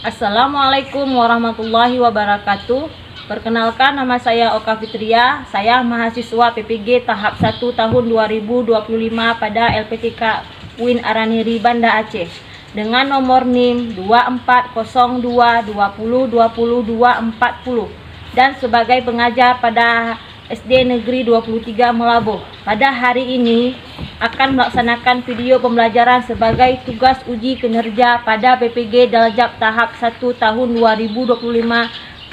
Assalamualaikum warahmatullahi wabarakatuh. Perkenalkan, nama saya Oka Fitria. Saya mahasiswa PPG tahap 1 tahun 2025 pada LPTK UIN Araniri Banda Aceh dengan nomor NIM 240220200240 dan sebagai pengajar pada SD Negeri 23 Melabuh. Pada hari ini akan melaksanakan video pembelajaran sebagai tugas uji kinerja pada PPG Daljab tahap 1 tahun 2025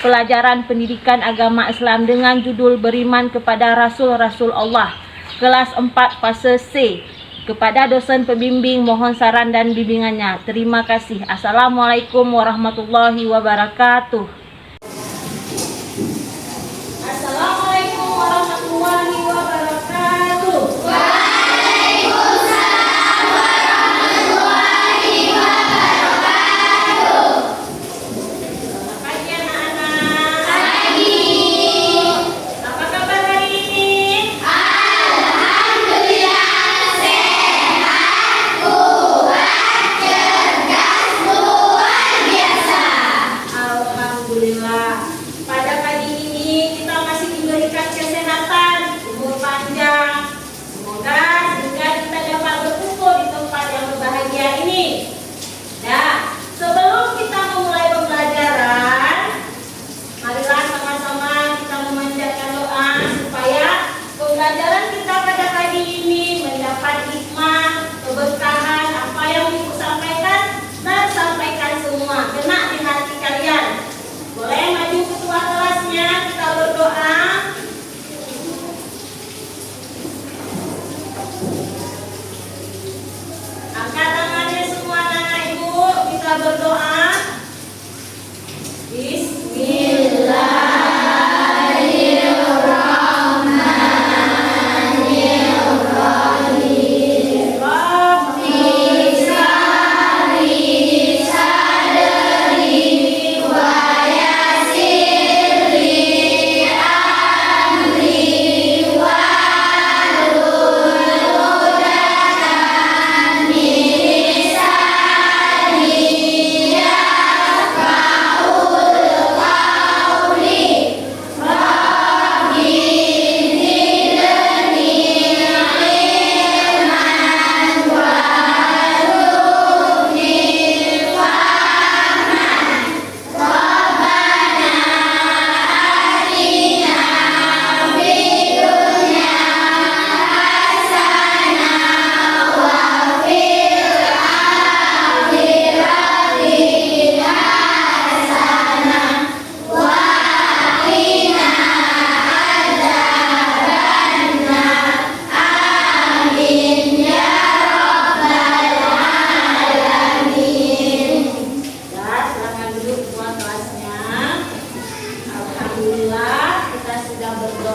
pelajaran pendidikan agama Islam dengan judul Beriman kepada Rasul-Rasul Allah kelas 4 fase C. Kepada dosen pembimbing mohon saran dan bimbingannya. Terima kasih. Assalamualaikum warahmatullahi wabarakatuh. Assalamualaikum warahmatullahi wabarakatuh. Waalaikumsalam warahmatullahi wabarakatuh. Selamat pagi anak-anak. Pagi. Apa kabar hari ini? Alhamdulillah sehat, kuat, cerdas, luar biasa. Alhamdulillah. Pada pagi ini kita masih diberikan kesehatan, umur panjang. Semoga sehingga kita dapat berkumpul di tempat yang berbahagia ini. Nah, sebelum kita memulai pembelajaran, marilah sama-sama kita memanjatkan doa supaya pembelajaran kita pada pagi ini mendapat hikmah, keberkahan, apa yang Ibu sampaikan dan sampaikan semua kena di hati kalian. Boleh maju ketua kelasnya, kita berdoa. Angkat tangannya semua anak ibu, kita berdoa. Pancasila, aku tak berlupa.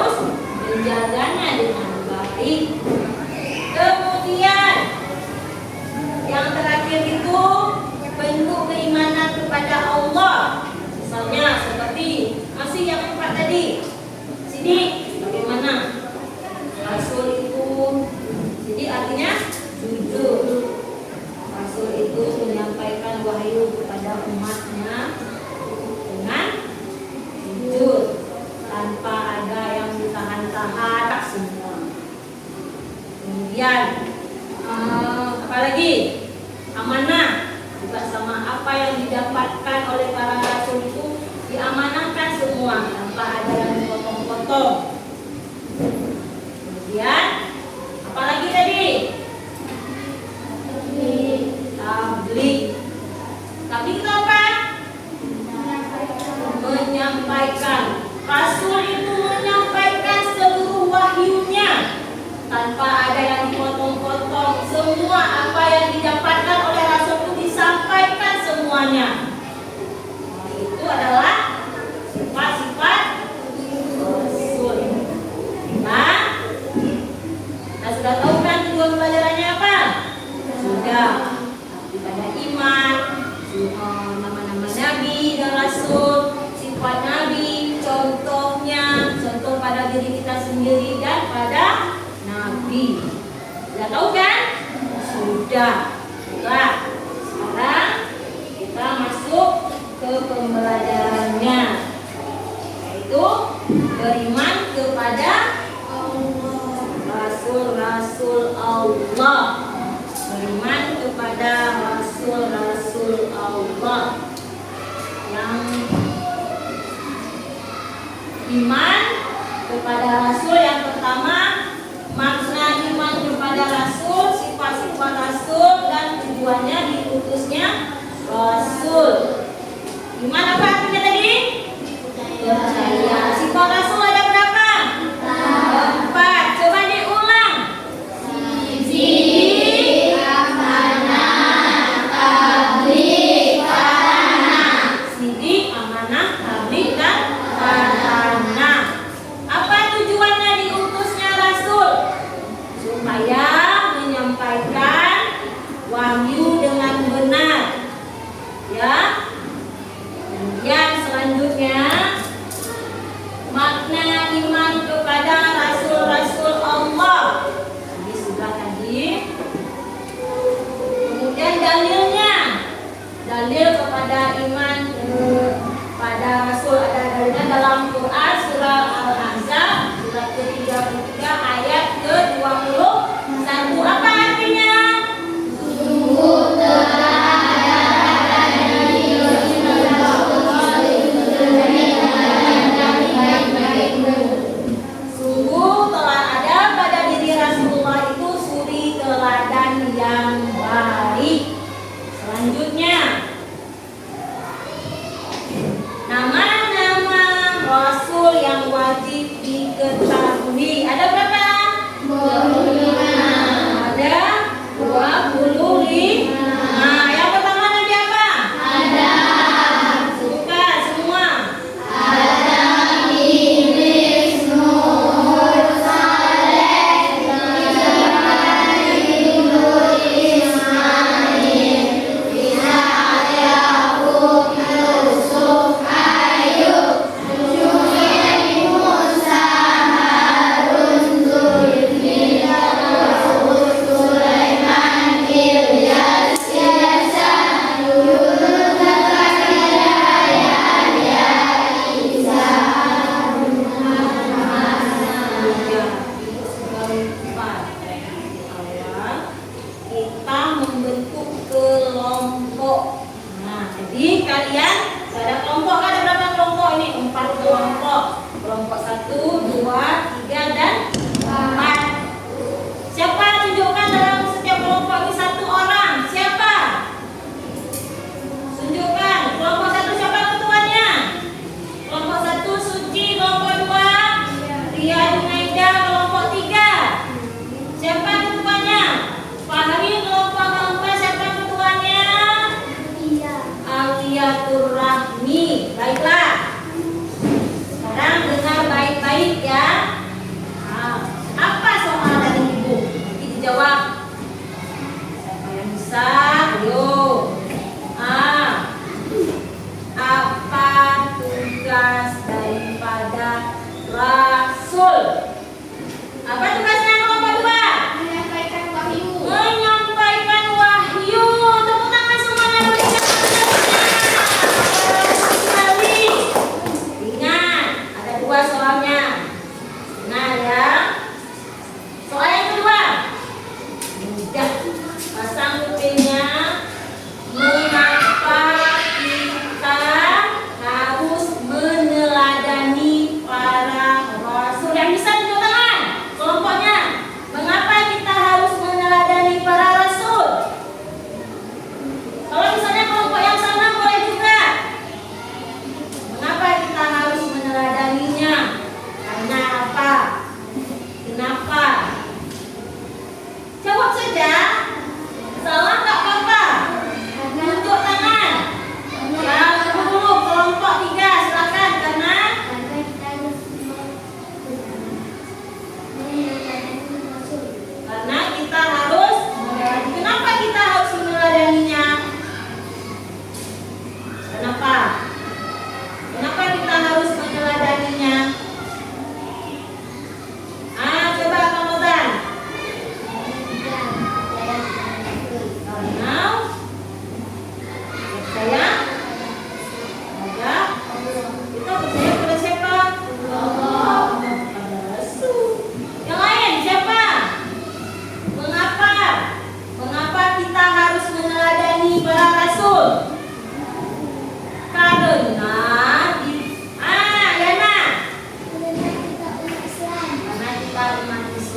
harus menjaganya dengan baik. Kemudian yang terakhir itu bentuk keimanan kepada Allah. Misalnya seperti masih yang 4 tadi. Sini bagaimana? Rasul itu, jadi artinya jujur. Rasul itu menyampaikan wahyu kepada umatnya dengan jujur, tanpa ada yang ditahan-tahan semua. Kemudian apalagi amanah, juga sama apa yang didapatkan oleh para rasul itu diamanahkan semua tanpa ada yang dipotong-potong. Kemudian apalagi tadi? Tabligh. Tabligh itu apa? Menyampaikan. Rasul itu menyampaikan seluruh wahyunya tanpa ada yang dipotong-potong. Semua apa yang didapatkan oleh Rasul itu disampaikan semuanya. Itu adalah sifat-sifat Rasul. Nah, kita sudah tahu kan tujuan pelajarannya apa? Sudah. Pada iman, nama-nama Nabi dan Rasul, sifat Nabi, contohnya, contoh pada diri kita sendiri dan pada Nabi. Sudah tahu kan? Sudah. Nah, sekarang kita masuk ke pembelajarannya, yaitu beriman kepada Rasul-Rasul Allah. Beriman kepada Rasul-Rasul Allah. Yang iman kepada Rasul yang pertama, makna iman kepada Rasul, sifat-sifat Rasul dan tujuannya diutusnya Rasul. Iman apa artinya tadi? Percaya. Sifat Rasul ada berapa? 4. Coba diulang. Sidik, amanah, tabligh, farana. Sidik, amanah, tabligh dan farana. Apa tujuannya di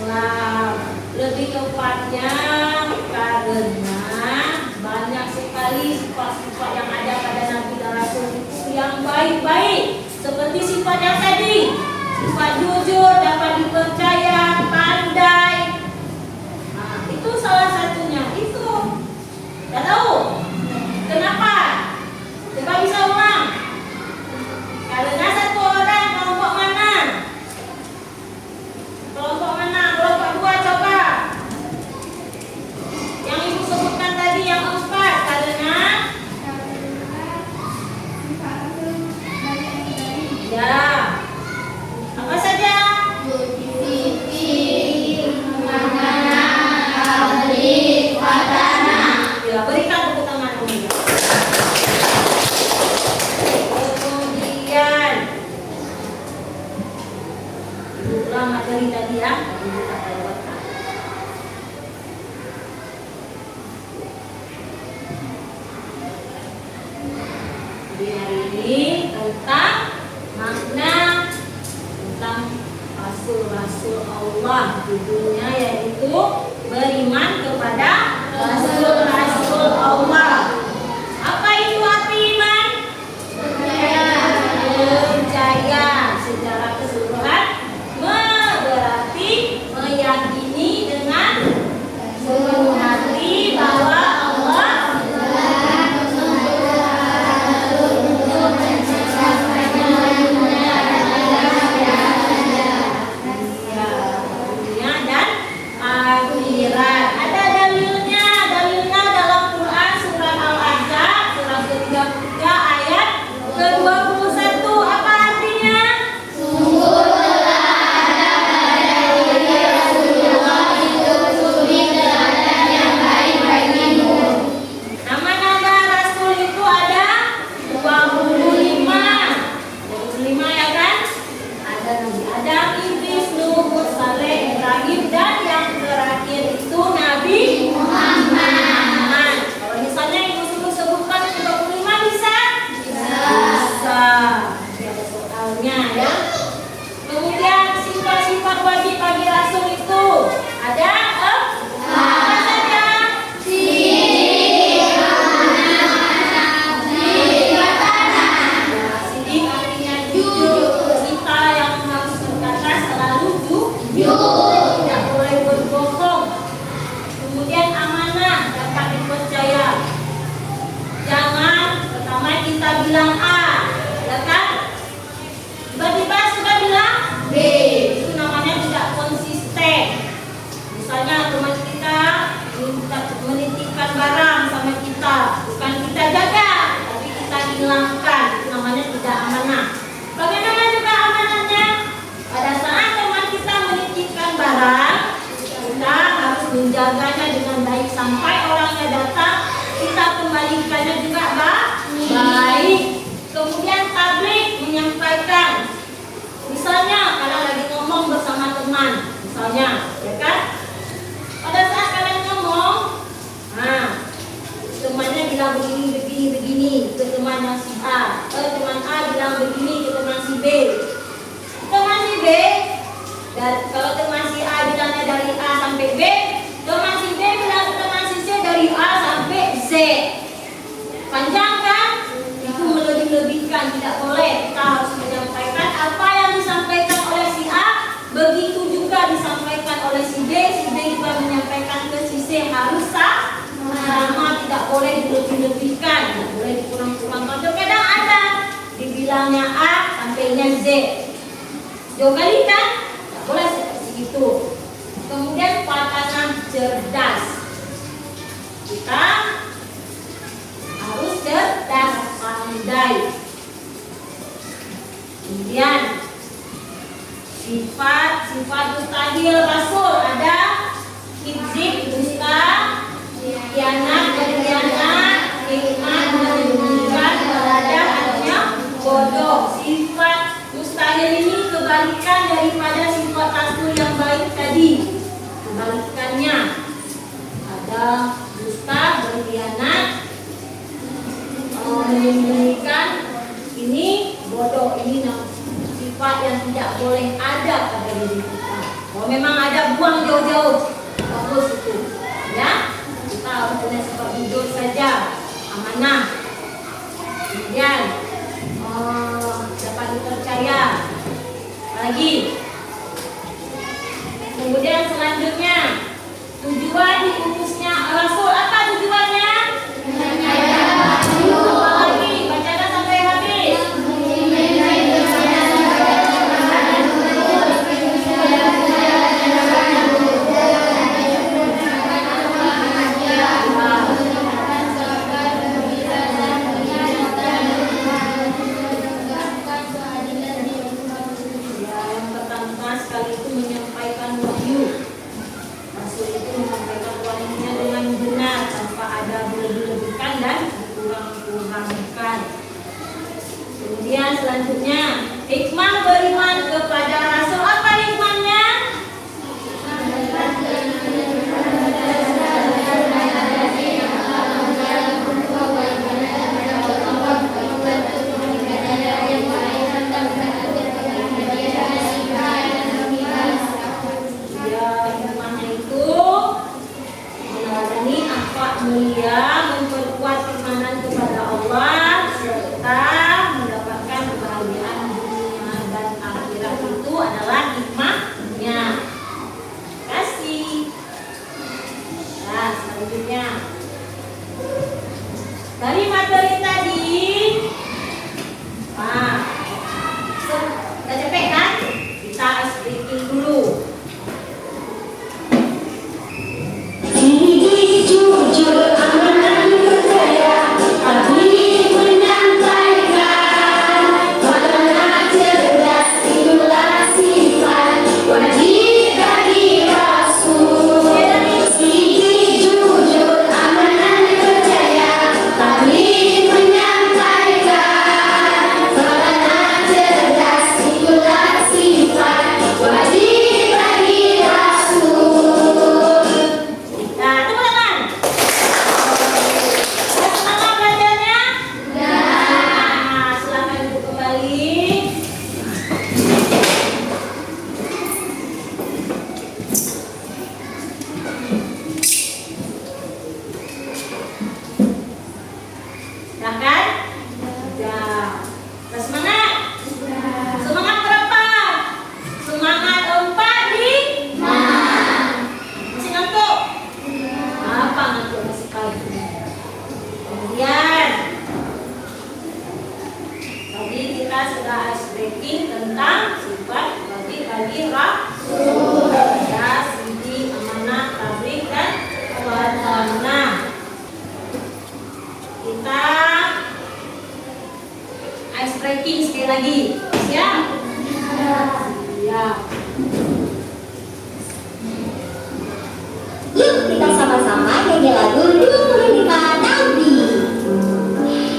Islam. Lebih tepatnya karena banyak sekali sifat-sifat yang ada pada Nabi dan Rasul itu yang baik-baik. Seperti sifat yang tadi, sifat jujur, dapat dipercaya, pandai. Nah, itu salah satunya. Itu. Dah tahu? Kenapa? Coba bisa ulang. Karena satu orang kelompok mana? Kelompok mana? Kelompok dua coba. Yang ibu sebutkan tadi yang 4. Karena ya. Apa saja? Ya, berikan tepuk tangan dulu. Kemudian ibu ulang materi tadi ya. Ibu tak lewatkan. Jadi hari ini tentang makna tentang Rasul-Rasul Allah, judulnya yaitu beriman kepada Rasul-Rasul Allah. Apa itu arti iman? Percaya secara keseluruhan, berarti meyakini dengan seluruh hati bahwa Allah dunia dan akhirat. Ada dalilnya dalam Quran surat Al-Ahzab surah ke-33 ayat ke-21. Apa artinya? Nama-nama Rasul itu ada 25 ya kan? Ada Nabi Adam, Idris, Nuh, Saleh, Ibrahim, dan yang terakhir itu Nabi Muhammad. Kalau misalnya ibu sebutkan 25 bisa? Bisa. Ada soalnya ya. Kemudian sifat-sifat wajib bagi Rasul itu ada apa saja? Sidik artinya jujur. Kita yang harus berkata selalu jujur, tidak boleh berbohong. Kemudian amanah, dapat dipercaya. Jangan pertama kita bilang A, ya kan? Tiba-tiba sudah bilang B. Itu namanya tidak konsisten. Misalnya teman kita menitipkan barang sama kita, bukan kita jaga, tapi kita hilangkan. Itu namanya tidak amanah. Bagaimana juga amanahnya? Pada saat teman kita menitipkan barang, kita harus menjaganya dengan baik sampai orangnya datang, kita kembalikannya juga baik. Kemudian tabligh, menyampaikan. Misalnya kalau lagi ngomong bersama teman, misalnya, ya kan? Pada saat kalian ngomong, nah, temannya bilang begini ke teman yang si A, teman A bilang begini ke teman si B. Teman si B, dan kalau teman si A bilangnya dari A sampai B, teman si B bilang ke teman si C dari A sampai Z. Panjang kan? Itu melebih-lebihkan, tidak boleh. Kita harus menyampaikan apa yang disampaikan oleh si A, begitu juga disampaikan oleh si B juga menyampaikan ke si C, harus sama, tidak boleh dilebih-lebihkan, tidak boleh dikurang-kurangkan. Terkadang ada dibilangnya A sampainya Z. Jauh kali kan? Tidak boleh seperti itu. Kemudian pasangan cerdas. Kita harus cerdas, pandai. Kemudian sifat mustahil Rasul ada hifzik, dusta, khianat, berkhianat, hikmat, menyembunyikan, belajar, artinya bodoh. Sifat mustahil ini kebalikan daripada sifat Rasul yang baik tadi. Kebalikannya ada dusta, berkhianat, menyembunyikan, ini bodoh, ini sifat yang tidak boleh ada pada diri kita. Kalau memang ada, buang buang jauh-jauh. Bagus itu. Ya, kita harus punya sifat jujur saja, amanah. Kemudian dapat dipercaya. Apalagi? Kemudian selanjutnya tujuan diutusnya Rasul, apa tujuannya? Apalagi? Bacakan sampai habis. Yang pertama sekali itu menyampaikan wahyu. Rasul itu menyampaikan wahyunya dengan benar tanpa ada berlebih-lebihkan dan dikurang-kurangkan. Kemudian selanjutnya hikmah beriman kepada Rasul, apa hikmahnya? Ya, hikmahnya itu meneladani akhlak mulia, memperkuat keimanan kepada Allah, serta mendapatkan kebahagiaan dunia dan akhirat. Itu adalah hikmahnya. Kasih. Nah, selanjutnya dari materi tadi, udah capek kan? Kita ice breaking dulu. Jujur, amanah, percaya, tapi menyampaikan warna cerdas, itulah sifat wajib bagi Rasul. Jujur, amanah, percaya, tapi menyampaikan warna cerdas, itulah sifat wajib bagi Rasul. Nah, tepuk tangan. Semangat belajarnya? Nah, silakan duduk kembali. Silakan. Ya. Semangat. Semangat berapa? Semangat 4 di? Masih ngantuk? Apa ngantuk masih pagi? Kemudian tadi kita sudah ice breaking tentang sifat bagi Rasul. Ya, sidi, amanah, tabligh dan watanah. Kita ice breaking sekali lagi. Siap? Siap. Yuk kita sama-sama nyanyi lagu Nurul Nabi.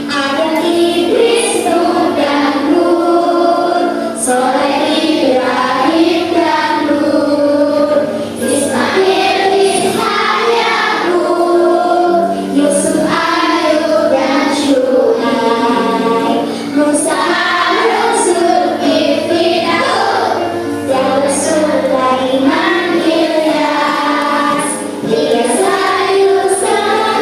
Ada Idris, Nuh dan Nur, Soleh, Ibrahim dan Lut, Ismail, Ishak, Yakub, Yusuf, Ayub dan Syuaib, Musa, Harun, Zulkifli, Daud, Daud, Sulaiman, Ilyas, Ilyas, Yusuf,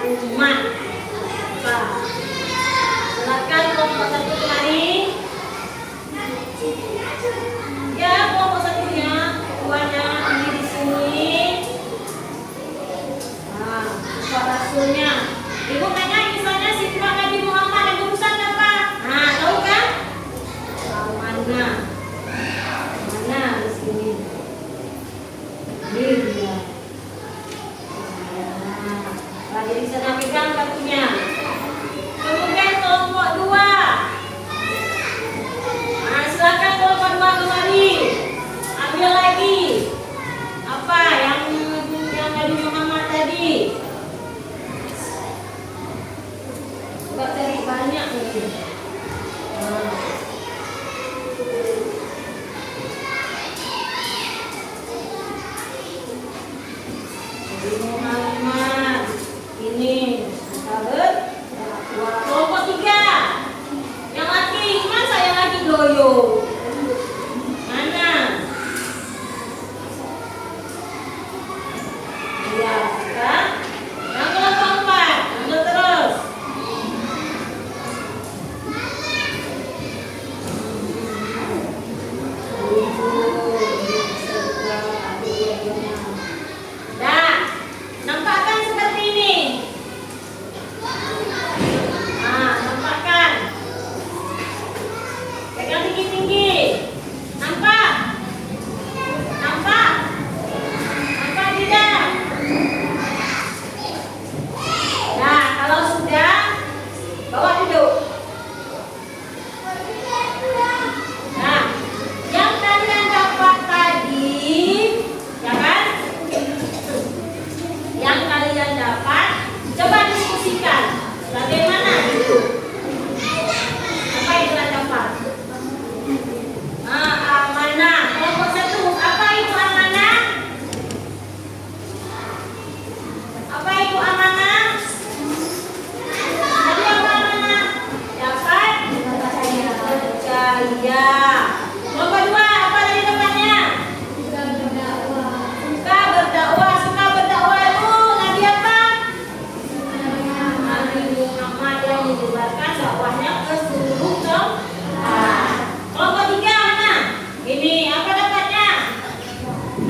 umat. Nah, silakan kelompok satu kemari. Ya, kelompok satunya, ketuanya ini di sini. Nah, Bapak Rasulnya. Ibu tanya misalnya sifat Nabi Muhammad yang berurusan apa? Nah, tahu kan? Tahu mana? Mana di sini? Ini dia. Nah, jadi bisa pegang kartunya. Kemudian kelompok 2. Nah, silakan kelompok 2 kemari. Ambil lagi. Apa yang Nabi Muhammad tadi? Coba cari banyak lagi. Nah. Nabi Muhammad ini sahabat kelompok 3 yang laki, masa yang laki loyo mana ya kan yang kelompok 4 ambil terus dah nampakkan seperti ini. Nah, nampakkan. Pegang tinggi-tinggi. Nampak? Nampak? Nampak tidak? Nah, kalau sudah, bawa duduk. Nah, yang kalian dapat tadi, ya kan? Yang kalian dapat, coba diskusikan. Bagaimana itu? Apa yang kalian dapat? Amanah. Kelompok 1, apa itu amanah? Apa itu amanah? Tadi apa amanah? Dapat percaya. Kelompok 2, apa tadi dapatnya? Suka berdakwah. Suka berdakwah itu Nabi apa? Nabi Muhammad yang menyebarkan dakwahnya ke seluruh tempat. Kelompok 3 mana? Ini apa dapatnya?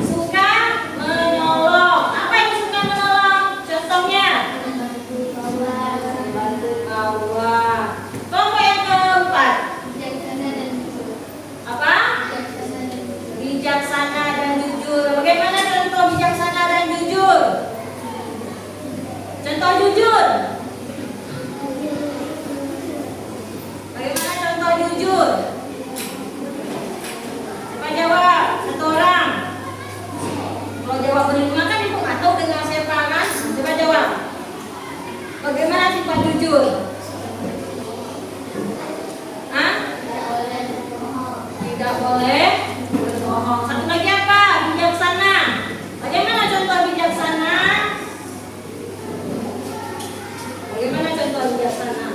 Suka menolong. Apa itu suka menolong? Contohnya? Bantu kawan. Kelompok yang keempat apa? Bijaksana dan jujur. Bagaimana contoh bijaksana dan jujur? Contoh jujur. Bagaimana contoh jujur? Coba jawab, satu orang. Kalau jawab berlima kan ibu nggak tahu dengan siapa kan? Coba jawab. Bagaimana sifat jujur? Hah? Tidak boleh berbohong. Satu lagi apa? Bijaksana. Bagaimana contoh bijaksana? Bagaimana contoh bijaksana?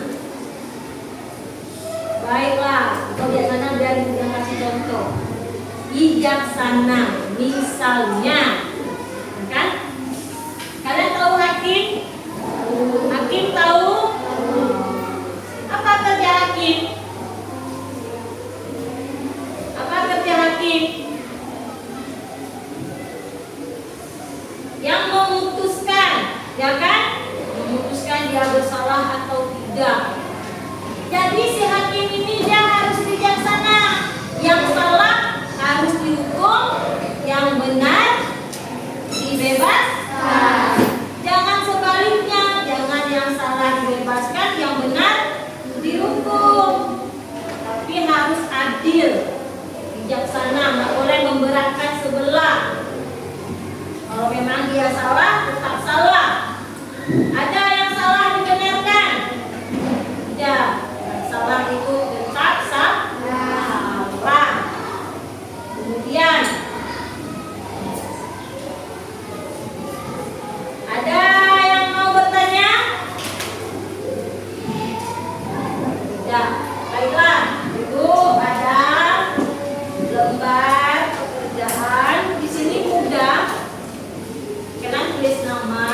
Baiklah, kalau bijaksana biar ibu yang kasih contoh. Bijaksana, misalnya, kan? Kalian tahu hakim? Hakim tahu? Apa kerja hakim? Apa kerja hakim? Yang memutuskan, ya kan? Memutuskan dia bersalah atau tidak. Jadi si hakim ini dia harus bijaksana. Yang salah harus dihukum, yang benar dibebaskan. Jangan sebaliknya, jangan yang salah dibebaskan, yang benar dihukum. Tapi harus adil, bijaksana, nggak boleh memberatkan sebelah. Kalau memang dia salah, tetap salah. Ada yang salah dibenarkan. Tidak, yang salah itu tetap salah. Kemudian ada yang mau bertanya? Tidak. Baiklah, itu ada lembar pekerjaan. Di sini mudah. Kalian tulis nama,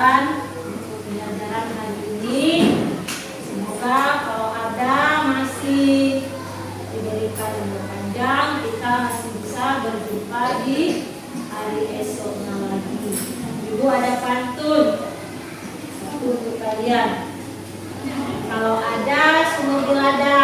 kalian untuk pembelajaran hari ini. Semoga kalau ada masih diberikan umur panjang, kita masih bisa berjumpa di hari esoknya lagi. Ibu ada pantun satu untuk kalian. Kalau ada sumur geladak